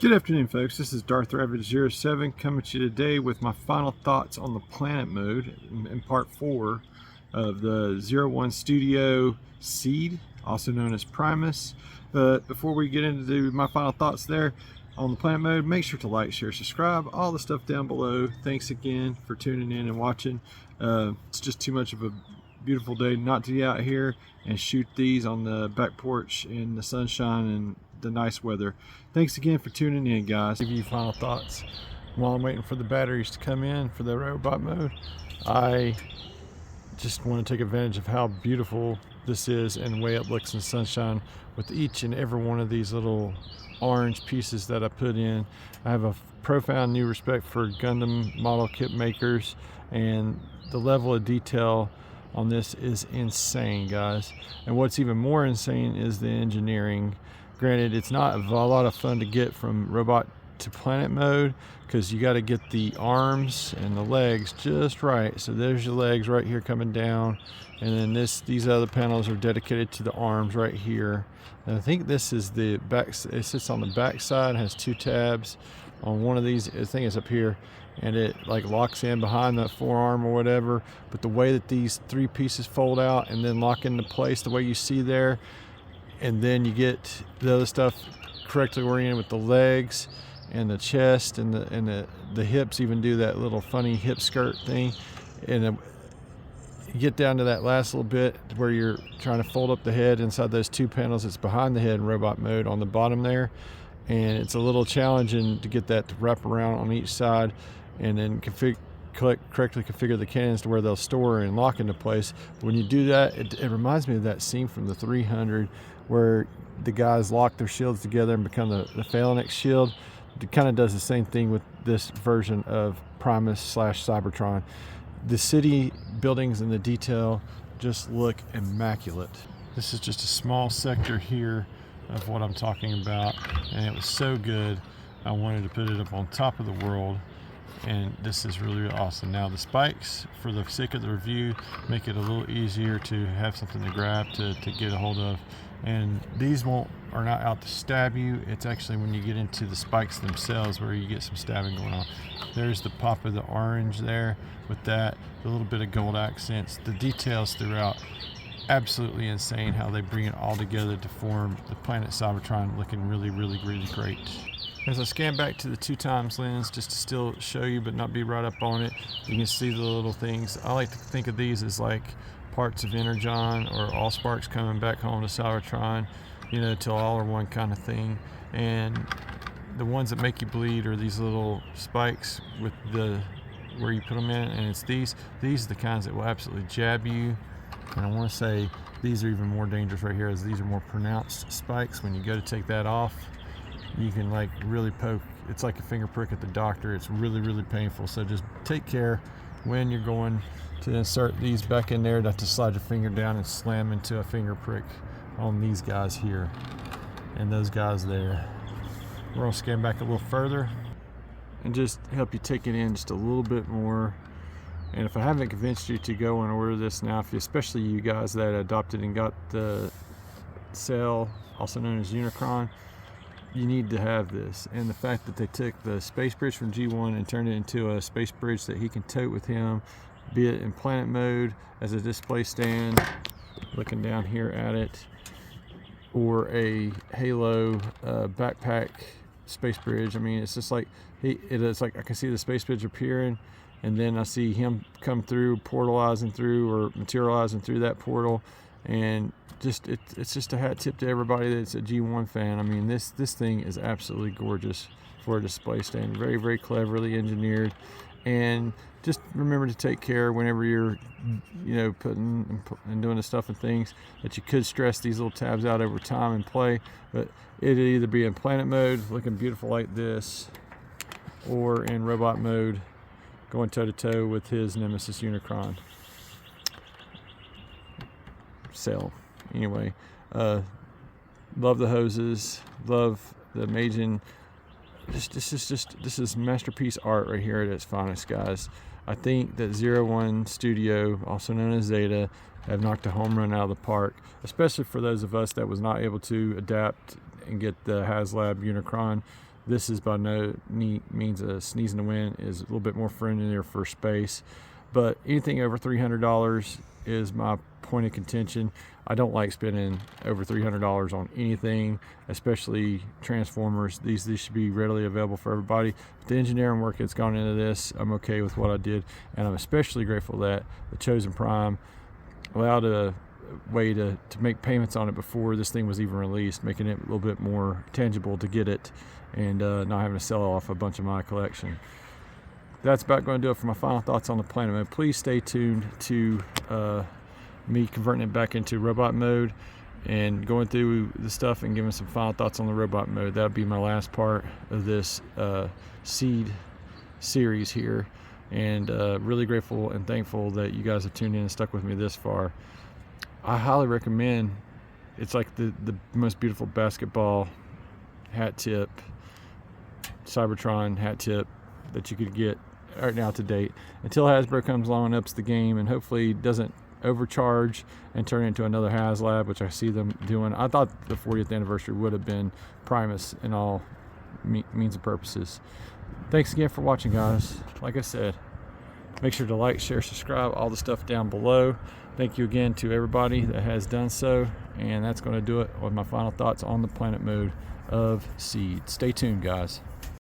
Good afternoon, folks. This is Darth Rabbit07 coming to you today with my final thoughts on the planet mode in part 4 of the 01 Studio Seed, also known as Primus. But before we get into my final thoughts there on the planet mode, make sure to like, share, subscribe, all the stuff down below. Thanks again for tuning in and watching. It's just too much of a beautiful day not to be out here and shoot these on the back porch in the sunshine and the nice weather. Thanks again for tuning in, guys. Give you final thoughts while I'm waiting for the batteries to come in for the robot mode. I just want to take advantage of how beautiful this is and the way it looks in sunshine with each and every one of these little orange pieces that I put in. I have a profound new respect for Gundam model kit makers, and the level of detail on this is insane, guys. And what's even more insane is the engineering. Granted, it's not a lot of fun to get from robot to planet mode because you got to get the arms and the legs just right. So there's your legs right here coming down, and then these other panels are dedicated to the arms right here. And I think this is the back. It sits on the back side, has 2 tabs. On one of these, I think it's up here, and it like locks in behind the forearm or whatever. But the way that these 3 pieces fold out and then lock into place, the way you see there, and then you get the other stuff correctly oriented with the legs and the chest and the hips even do that little funny hip skirt thing. And you get down to that last little bit where you're trying to fold up the head inside those 2 panels. It's behind the head in robot mode on the bottom there, and it's a little challenging to get that to wrap around on each side and then correctly configure the cannons to where they'll store and lock into place. When you do that, it reminds me of that scene from the 300 where the guys lock their shields together and become the phalanx shield. It kind of does the same thing with this version of Primus / Cybertron. The city buildings and the detail just look immaculate. This is just a small sector here of what I'm talking about, and it was so good I wanted to put it up on top of the world, and this is really, really awesome. Now the spikes, for the sake of the review, make it a little easier to have something to grab to get a hold of. And these are not out to stab you. It's actually when you get into the spikes themselves where you get some stabbing going on. There's the pop of the orange there with that, a little bit of gold accents. The details throughout, absolutely insane how they bring it all together to form the planet Cybertron, looking really, really, really great. As I scan back to the 2x lens just to still show you but not be right up on it, you can see the little things. I like to think of these as like parts of Energon or Allsparks coming back home to Cybertron, till all are one kind of thing. And the ones that make you bleed are these little spikes with where you put them in, and it's these are the kinds that will absolutely jab you. And I want to say these are even more dangerous right here, as these are more pronounced spikes. When you go to take that off, you can like really poke. It's like a finger prick at the doctor. It's really, really painful. So just take care when you're going to insert these back in there, not to slide your finger down and slam into a finger prick on these guys here and those guys there. We're gonna scan back a little further and just help you take it in just a little bit more. And if I haven't convinced you to go and order this now, especially you guys that adopted and got the cell, also known as Unicron, you need to have this. And the fact that they took the space bridge from G1 and turned it into a space bridge that he can tote with him, be it in planet mode as a display stand, looking down here at it, or a Halo backpack space bridge. I mean, it's just like it's like I can see the space bridge appearing, and then I see him come through, portalizing through or materializing through that portal, and it's just a hat tip to everybody that's a G1 fan. I mean, this thing is absolutely gorgeous for a display stand. Very, very cleverly engineered. And just remember to take care whenever you're putting and doing the stuff and things, that you could stress these little tabs out over time and play. But it'll either be in planet mode looking beautiful like this, or in robot mode going toe to toe with his nemesis Unicron. Sale. Anyway, love the hoses, love the amazing. This is masterpiece art right here at its finest, guys. I think that 01 Studio, also known as Zeta, have knocked a home run out of the park, especially for those of us that was not able to adapt and get the HasLab Unicron. This is by no means a sneeze in the wind, is a little bit more friendlier for space. But anything over $300 is my point of contention. I don't like spending over $300 on anything, especially transformers. These should be readily available for everybody. But the engineering work that's gone into this, I'm okay with what I did, and I'm especially grateful that the Chosen Prime allowed a way to make payments on it before this thing was even released, making it a little bit more tangible to get it, and not having to sell off a bunch of my collection. That's about going to do it for my final thoughts on the planet mode. Please stay tuned to me converting it back into robot mode and going through the stuff and giving some final thoughts on the robot mode. That'll be my last part of this seed series here, and really grateful and thankful that you guys have tuned in and stuck with me this far. I highly recommend. It's like the most beautiful basketball hat tip, Cybertron hat tip that you could get right now to date, until Hasbro comes along and ups the game and hopefully doesn't overcharge and turn it into another HasLab, which I see them doing. I thought the 40th anniversary would have been Primus in all means and purposes. Thanks again for watching, guys. Like I said, make sure to like, share, subscribe, all the stuff down below. Thank you again to everybody that has done so, and that's going to do it with my final thoughts on the planet mode of Seed. Stay tuned, guys.